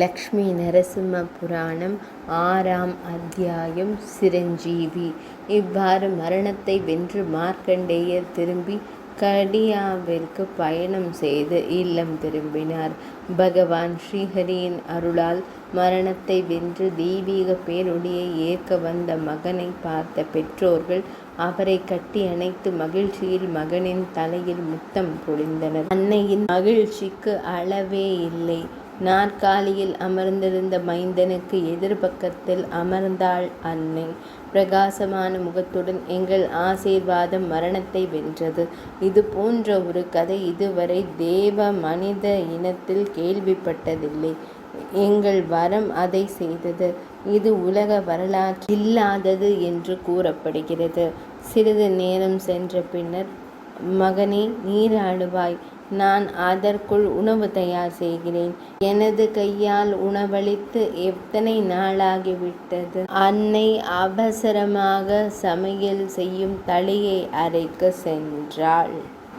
லக்ஷ்மி நரசிம்ம புராணம் 6ஆம் அத்தியாயம் சிரஞ்சீவி. இவ்வாறு மரணத்தை வென்று மார்க்கண்டேயர் திரும்பி கடியாவிற்கு பயணம் செய்து இல்லம் திரும்பினார். பகவான் ஸ்ரீஹரியின் அருளால் மரணத்தை வென்று தெய்வீக பேரொளியை ஏற்க வந்த மகனை பார்த்த பெற்றோர்கள் அவரை கட்டி அணைத்து மகிழ்ச்சியில் மகனின் தலையில் முத்தம் பொழிந்தனர். அன்னையின் மகிழ்ச்சிக்கு அளவே இல்லை. நாற்காலியில் அமர்ந்திருந்த மைந்தனுக்கு எதிர்பக்கத்தில் அமர்ந்தாள் அன்னை. பிரகாசமான முகத்துடன், எங்கள் ஆசீர்வாதம் மரணத்தை வென்றது. இது போன்ற ஒரு கதை இதுவரை தேவ மனித இனத்தில் கேள்விப்பட்டதில்லை. எங்கள் வரம் அதை செய்தது. இது உலக வரலாற்றில் இல்லாதது என்று கூறப்படுகிறது. சிறிது நேரம் சென்ற பின்னர், மகனே, நீராடுவாய், நான் அதற்குள் உணவு தயார் செய்கிறேன். எனது கையால் உணவளித்து எத்தனை நாளாகிவிட்டது. அன்னை அவசரமாக சமையல் செய்யும் தளிகை அறைக்கு சென்றாள்.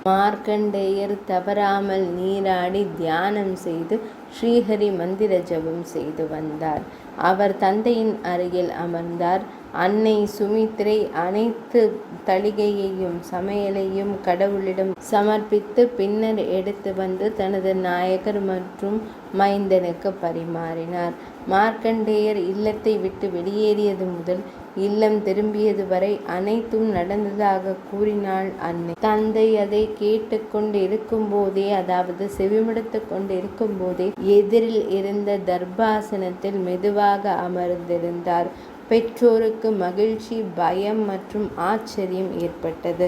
மார்க்கண்டேயர் தவறாமல் நீராடி தியானம் செய்து ஸ்ரீஹரி மந்திர ஜபம் செய்து வந்தார். அவர் தந்தையின் அருகில் அமர்ந்தார். அன்னை சுமித்ரை அனைத்து தளிகையையும் சமையலையும் கடவுளிடம் சமர்ப்பித்து பின்னர் எடுத்து வந்து தனது நாயகர் மற்றும் மைந்தனுக்கு பரிமாறினார். மார்க்கண்டேயர் இல்லத்தை விட்டு வெளியேறியது முதல் இல்லம் திரும்பியது வரை அனைத்தும் நடந்ததாக கூறினாள் அன்னை. தந்தை அதை கேட்டுக்கொண்டு இருக்கும்போதே, அதாவது செவிமடுத்து கொண்டு இருக்கும்போதே, எதிரில் இருந்த தர்பாசனத்தில் மெதுவாக அமர்ந்திருந்தார். பெற்றோருக்கு மகிழ்ச்சி, பயம் மற்றும் ஆச்சரியம் ஏற்பட்டது.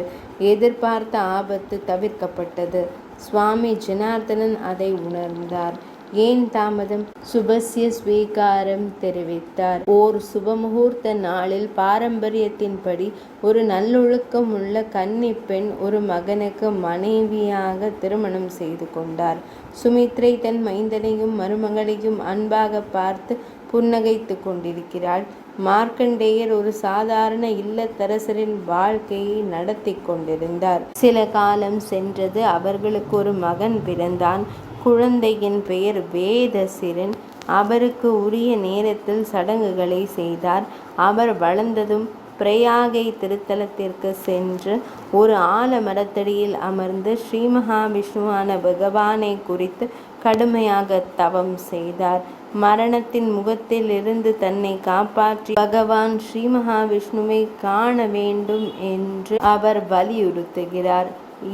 எதிர்பார்த்த ஆபத்து தவிர்க்கப்பட்டது. சுவாமி ஜனார்தனன் அதை உணர்ந்தார். ஏன் தாமதம்? சுபஸ்ய ஸ்வீகாரம் தெரிவித்தார். ஓர் சுபமுகூர்த்த நாளில் பாரம்பரியத்தின்படி ஒரு நல்லொழுக்கம் உள்ள கன்னி பெண் ஒரு மகனுக்கு மனைவியாக திருமணம் செய்து கொண்டார். சுமித்ரை தன் மைந்தனையும் மருமகளையும் அன்பாக பார்த்து புன்னகைத்து கொண்டிருக்கிறாள். மார்க்கண்டேயர் ஒரு சாதாரண இல்லத்தரசரின் வாழ்க்கையை நடத்தி கொண்டிருந்தார். சில காலம் சென்றது. அவர்களுக்கு ஒரு மகன் பிறந்தான். குழந்தையின் பெயர் வேதசிரன். அவருக்கு உரிய நேரத்தில் சடங்குகளை செய்தார். அவர் வளர்ந்ததும் பிரயாகை திருத்தலத்திற்கு சென்று ஒரு ஆலமரத்தடியில் அமர்ந்து ஸ்ரீ மகாவிஷ்ணுவான பகவானை குறித்து கடுமையாக தவம் செய்தார். மரணத்தின் முகத்தில் இருந்து தன்னை காப்பாற்றி பகவான் ஸ்ரீ மகாவிஷ்ணுவை காண வேண்டும் என்று அவர் வலியுறுத்துகிறார்.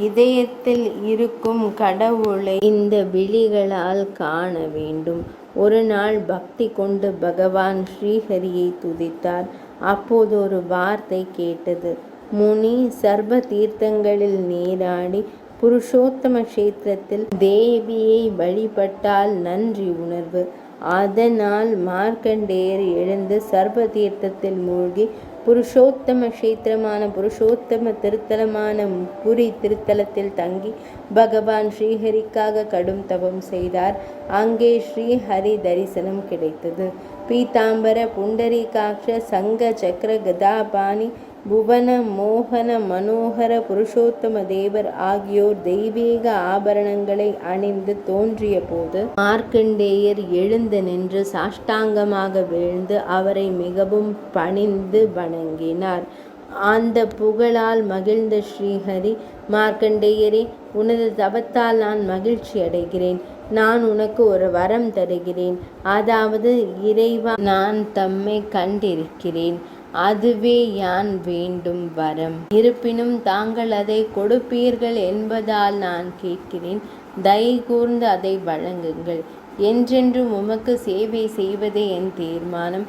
இதயத்தில் இருக்கும் கடவுளை இந்த விழிகளால் காண வேண்டும். ஒரு நாள் பக்தி கொண்டு பகவான் ஸ்ரீஹரியை துதித்தார். அப்போது ஒரு வார்த்தை கேட்டது. முனி, சர்வ தீர்த்தங்களில் நீராடி புருஷோத்தம கஷேத்திரத்தில் தேவியை வழிபட்டால் நன்றி உணர்வு. அதனால் மார்க்கண்டேயர் எழுந்து சர்வ தீர்த்தத்தில் மூழ்கி புருஷோத்தம கஷேத்திரமான புருஷோத்தம திருத்தலமான புரி திருத்தலத்தில் தங்கி பகவான் ஸ்ரீஹரிக்காக கடும் தவம் செய்தார். அங்கே ஸ்ரீஹரி தரிசனம் கிடைத்தது. பீதாம்பர புண்டரீகாட்ச சங்க சக்கர கதாபாணி புவன மோகன மனோகர புருஷோத்தம தேவர் ஆகியோர் தெய்வீக ஆபரணங்களை அணிந்து தோன்றிய போது மார்க்கண்டேயர் எழுந்து நின்று சாஷ்டாங்கமாக வீழ்ந்து அவரை மிகவும் பணிந்து வணங்கினார். அந்த புகழால் மகிழ்ந்த ஸ்ரீஹரி, மார்க்கண்டேயரே, உனது தவத்தால் நான் மகிழ்ச்சி அடைகிறேன். நான் உனக்கு ஒரு வரம் தருகிறேன். அதாவது, இறைவா, நான் தம்மை கண்டிருக்கிறேன். அதுவே யான் வேண்டும் வரம். இருப்பினும் தாங்கள் அதை கொடுப்பீர்கள் என்பதால் நான் கேட்கிறேன். தயை கூர்ந்து அதை வழங்குங்கள். என்றென்றும் உமக்கு சேவை செய்வதே என் தீர்மானம்.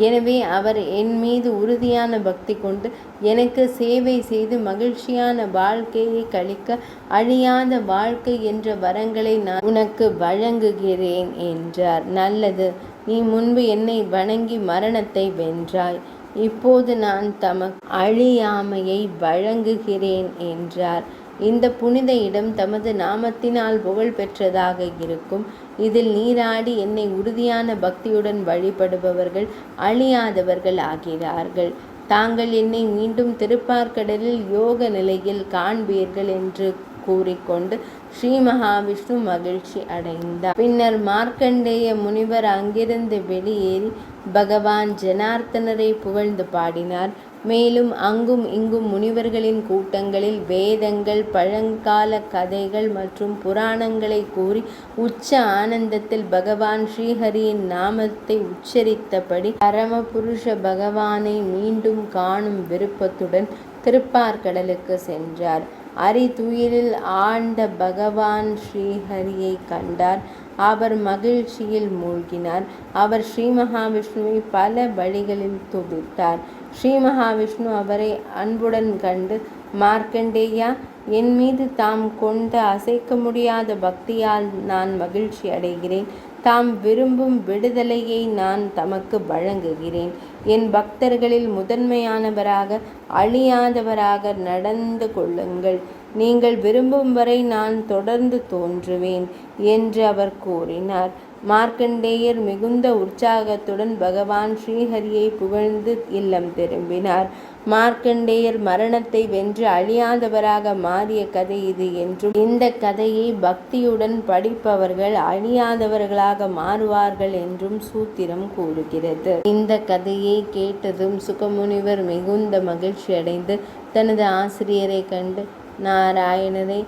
எனவே அவர் என் மீது உறுதியான பக்தி கொண்டு எனக்கு சேவை செய்து மகிழ்ச்சியான வாழ்க்கையை கழிக்க அழியாத வாழ்க்கை என்ற வரங்களை நான் உனக்கு வழங்குகிறேன் என்றார். நல்லது, நீ முன்பு என்னை வணங்கி மரணத்தை வென்றாய். இப்போது நான் தமக்கு அழியாமையை வழங்குகிறேன் என்றார். இந்த புனித இடம் தமது நாமத்தினால் புகழ் பெற்றதாக இருக்கும். இதில் நீராடி என்னை உறுதியான பக்தியுடன் வழிபடுபவர்கள் அழியாதவர்கள் ஆகிறார்கள். தாங்கள் என்னை மீண்டும் திருப்பார்கடலில் யோக நிலையில் காண்பீர்கள் என்று கூறிக்கொண்டு ஸ்ரீ மகாவிஷ்ணு மகிழ்ச்சி அடைந்தார். பின்னர் மார்க்கண்டேய முனிவர் அங்கிருந்து வெளியேறி பகவான் ஜனார்த்தனரை புகழ்ந்து பாடினார். மேலும் அங்கும் இங்கும் முனிவர்களின் கூட்டங்களில் வேதங்கள், பழங்கால கதைகள் மற்றும் புராணங்களை கூறி உச்ச ஆனந்தத்தில் பகவான் ஸ்ரீஹரியின் நாமத்தை உச்சரித்தபடி பரமபுருஷ பகவானை மீண்டும் காணும் விருப்பத்துடன் திருப்பார்கடலுக்கு சென்றார். அரிதுயிலில் ஆண்ட பகவான் ஸ்ரீஹரியை கண்டார். அவர் மகிழ்ச்சியில் மூழ்கினார். அவர் ஸ்ரீ மகாவிஷ்ணுவை பல வழிகளில் துதித்தார். ஸ்ரீ மகாவிஷ்ணு அவரை அன்புடன் கண்டு, மார்க்கண்டேயா, என் மீது தாம் கொண்ட அசைக்க முடியாத பக்தியால் நான் மகிழ்ச்சி அடைகிறேன். தாம் விரும்பும் விடுதலையை நான் தமக்கு வழங்குகிறேன். என் பக்தர்களில் முதன்மையானவராக, அழியாதவராக நடந்து கொள்ளுங்கள். நீங்கள் விரும்பும் வரை நான் தொடர்ந்து தோன்றுவேன் என்று அவர் கூறினார். மார்க்கண்டேயர் மிகுந்த உற்சாகத்துடன் பகவான் ஸ்ரீஹரியை புகழ்ந்து இல்லம் திரும்பினார். மார்க்கண்டேயர் மரணத்தை வென்று அழியாதவராக மாறிய கதை இது என்றும், இந்த கதையை பக்தியுடன் படிப்பவர்கள் அழியாதவர்களாக மாறுவார்கள் என்றும் சூத்திரம் கூறுகிறது. இந்த கதையை கேட்டதும் சுகமுனிவர் மிகுந்த மகிழ்ச்சி அடைந்து தனது ஆசிரியரை கண்டு, நாராயணரே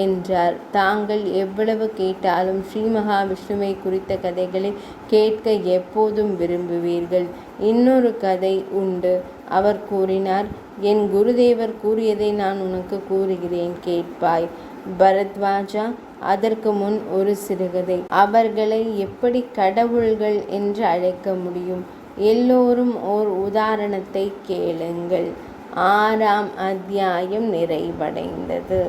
என்றார். தாங்கள் எவ்வளவு கேட்டாலும் ஸ்ரீ மகாவிஷ்ணுவை குறித்த கதைகளை கேட்க எப்போதும் விரும்புவீர்கள். இன்னொரு கதை உண்டு. அவர் கூறினார், என் குருதேவர் கூறியதை நான் உனக்கு கூறுகிறேன், கேட்பாய். பரத்வாஜா, அதற்கு முன் ஒரு சிறுகதை. அவர்களை எப்படி கடவுள்கள் என்று அழைக்க முடியும்? எல்லோரும் ஓர் உதாரணத்தை கேளுங்கள். 6ஆம் அத்தியாயம் நிறைவடைந்தது.